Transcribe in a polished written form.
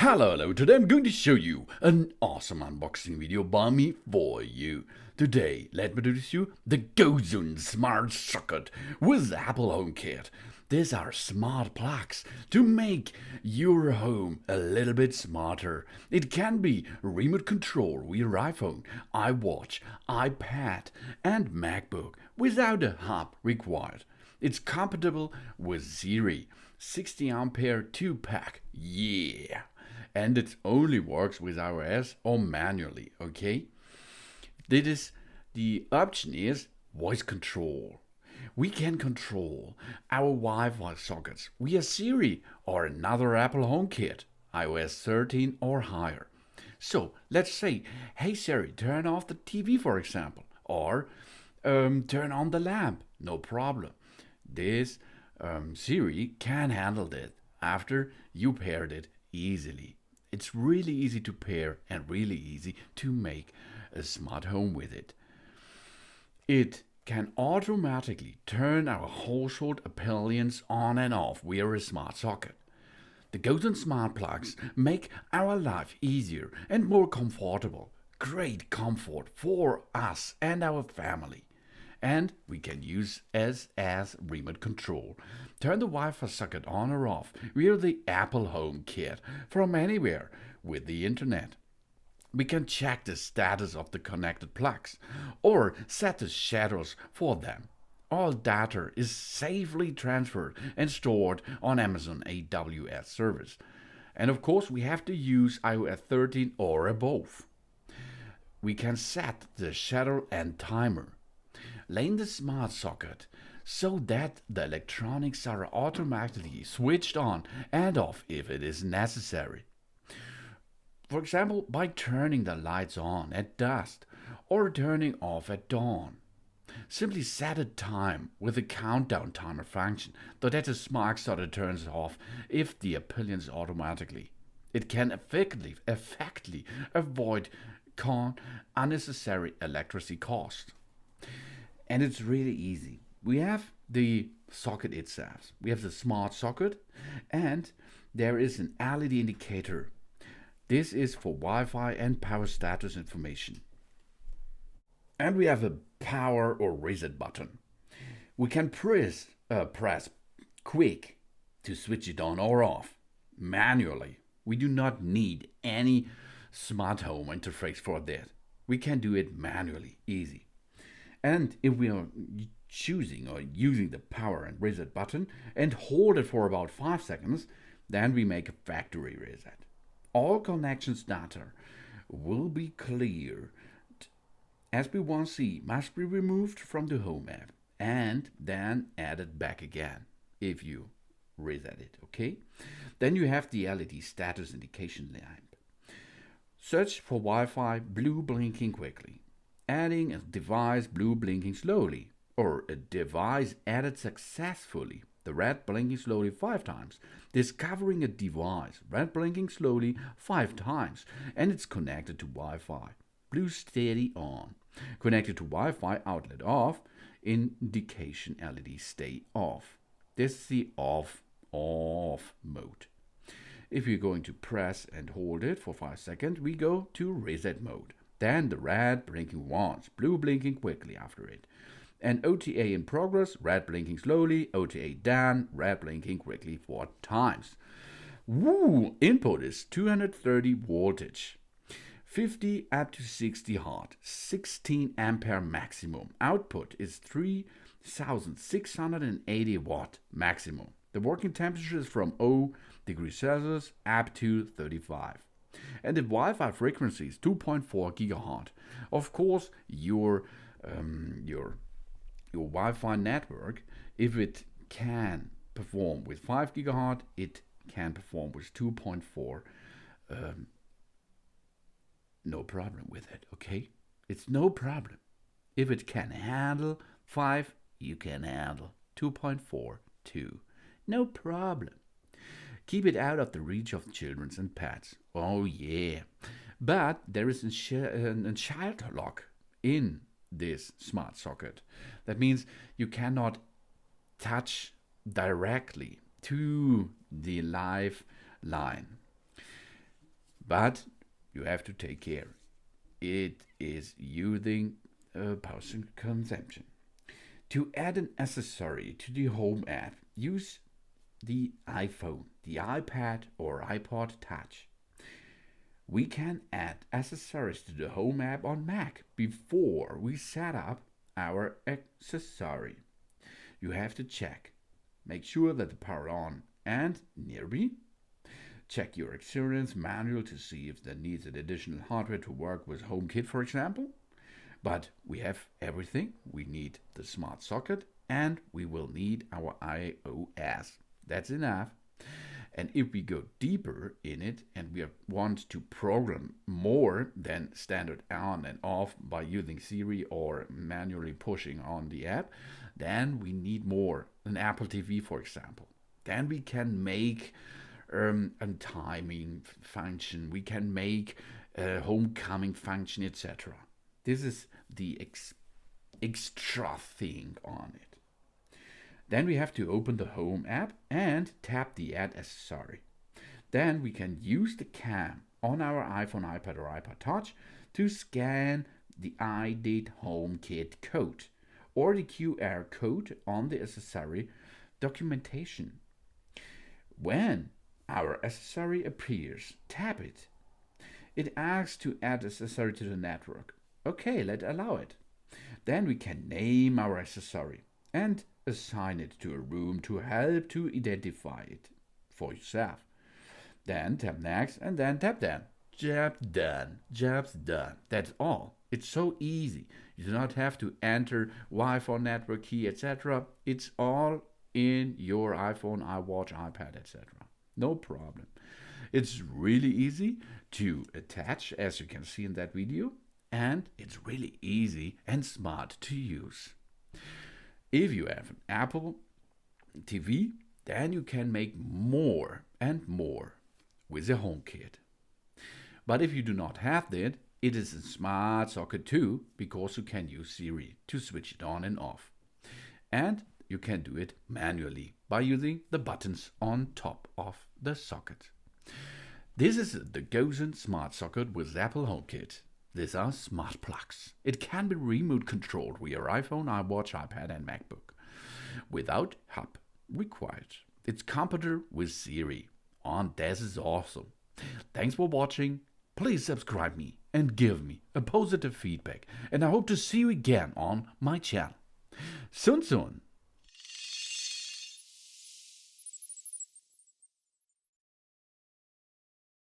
Hello, today I'm going to show you an awesome unboxing video by me for you. Today, let me introduce you the Gosund Smart socket with Apple HomeKit. These are smart plugs to make your home a little bit smarter. It can be remote control with your iPhone, iWatch, iPad and MacBook without a hub required. It's compatible with Siri, 60 ampere 2-pack, yeah! And it only works with iOS or manually, okay? The option is voice control. We can control our Wi-Fi sockets via Siri or another Apple HomeKit, iOS 13 or higher. So let's say, hey Siri, turn off the TV for example, or turn on the lamp, no problem. This Siri can handle that after you paired it easily. It's really easy to pair and really easy to make a smart home with it. It can automatically turn our household appliance on and off via a smart socket. The Gosund Smart plugs make our life easier and more comfortable. Great comfort for us and our family. And we can use as remote control. Turn the Wi-Fi socket on or off via the Apple HomeKit from anywhere with the internet. We can check the status of the connected plugs or set the schedules for them. All data is safely transferred and stored on Amazon AWS service. And of course, we have to use iOS 13 or above. We can set the schedule and timer. Lane the smart socket so that the electronics are automatically switched on and off if it is necessary. For example, by turning the lights on at dusk or turning off at dawn. Simply set a time with the countdown timer function so that the smart socket turns off if the appliance automatically. It can effectively avoid unnecessary electricity costs. And it's really easy. We have the socket itself. We have the smart socket and there is an LED indicator. This is for Wi-Fi and power status information. And we have a power or reset button. We can press quick to switch it on or off manually. We do not need any smart home interface for that. We can do it manually, easy. And if we are choosing or using the power and reset button and hold it for about 5 seconds, then we make a factory reset. All connections data will be cleared. SB1C must be removed from the Home app and then added back again if you reset it, okay? Then you have the LED status indication lamp. Search for Wi-Fi, blue blinking quickly. Adding a device, blue blinking slowly, or a device added successfully, the red blinking slowly 5 times. Discovering a device, red blinking slowly 5 times, and it's connected to Wi-Fi, blue steady on. Connected to Wi-Fi outlet off, indication LED stay off. This is the off mode. If you're going to press and hold it for 5 seconds, we go to reset mode. Then the red blinking once, blue blinking quickly after it. And OTA in progress, red blinking slowly, OTA done, red blinking quickly 4 times. Woo! Input is 230 voltage, 50 up to 60 Hz, 16 ampere maximum. Output is 3680 watt maximum. The working temperature is from 0 degrees Celsius up to 35. And the Wi-Fi frequency is 2.4 GHz. Of course, your Wi-Fi network, if it can perform with 5 GHz, it can perform with 2.4. No problem with it, okay? It's no problem. If it can handle 5, you can handle 2.4 too. No problem. Keep it out of the reach of children and pets. Oh yeah. But there is a child lock in this smart socket. That means you cannot touch directly to the live line. But you have to take care. It is using power consumption. To add an accessory to the Home app, use the iPhone, the iPad, or iPod Touch. We can add accessories to the Home app on Mac before we set up our accessory. You have to check. Make sure that the power on and nearby. Check your experience manual to see if there needs an additional hardware to work with HomeKit, for example. But we have everything. We need the smart socket and we will need our iOS. That's enough. And if we go deeper in it and we want to program more than standard on and off by using Siri or manually pushing on the app, then we need more. An Apple TV, for example. Then we can make a timing function. We can make a homecoming function, etc. This is the extra thing on it. Then we have to open the Home app and tap the Add Accessory. Then we can use the cam on our iPhone, iPad, or iPod Touch to scan the ID HomeKit code or the QR code on the accessory documentation. When our accessory appears, tap it. It asks to add accessory to the network. Okay, let's allow it. Then we can name our accessory and assign it to a room to help to identify it for yourself. Then tap next and then tap done. Job's done. Job's done. That's all. It's so easy. You do not have to enter Wi-Fi network key, etc. It's all in your iPhone, iWatch, iPad, etc. No problem. It's really easy to attach, as you can see in that video, and it's really easy and smart to use. If you have an Apple TV, then you can make more and more with the HomeKit. But if you do not have that, it is a smart socket too, because you can use Siri to switch it on and off. And you can do it manually by using the buttons on top of the socket. This is the Gosund Smart socket with Apple HomeKit. These are smart plugs. It can be remote controlled via iPhone, iWatch, iPad, and MacBook without hub required. It's compatible with Siri, and this is awesome. Thanks for watching. Please subscribe me and give me a positive feedback, and I hope to see you again on my channel. Soon.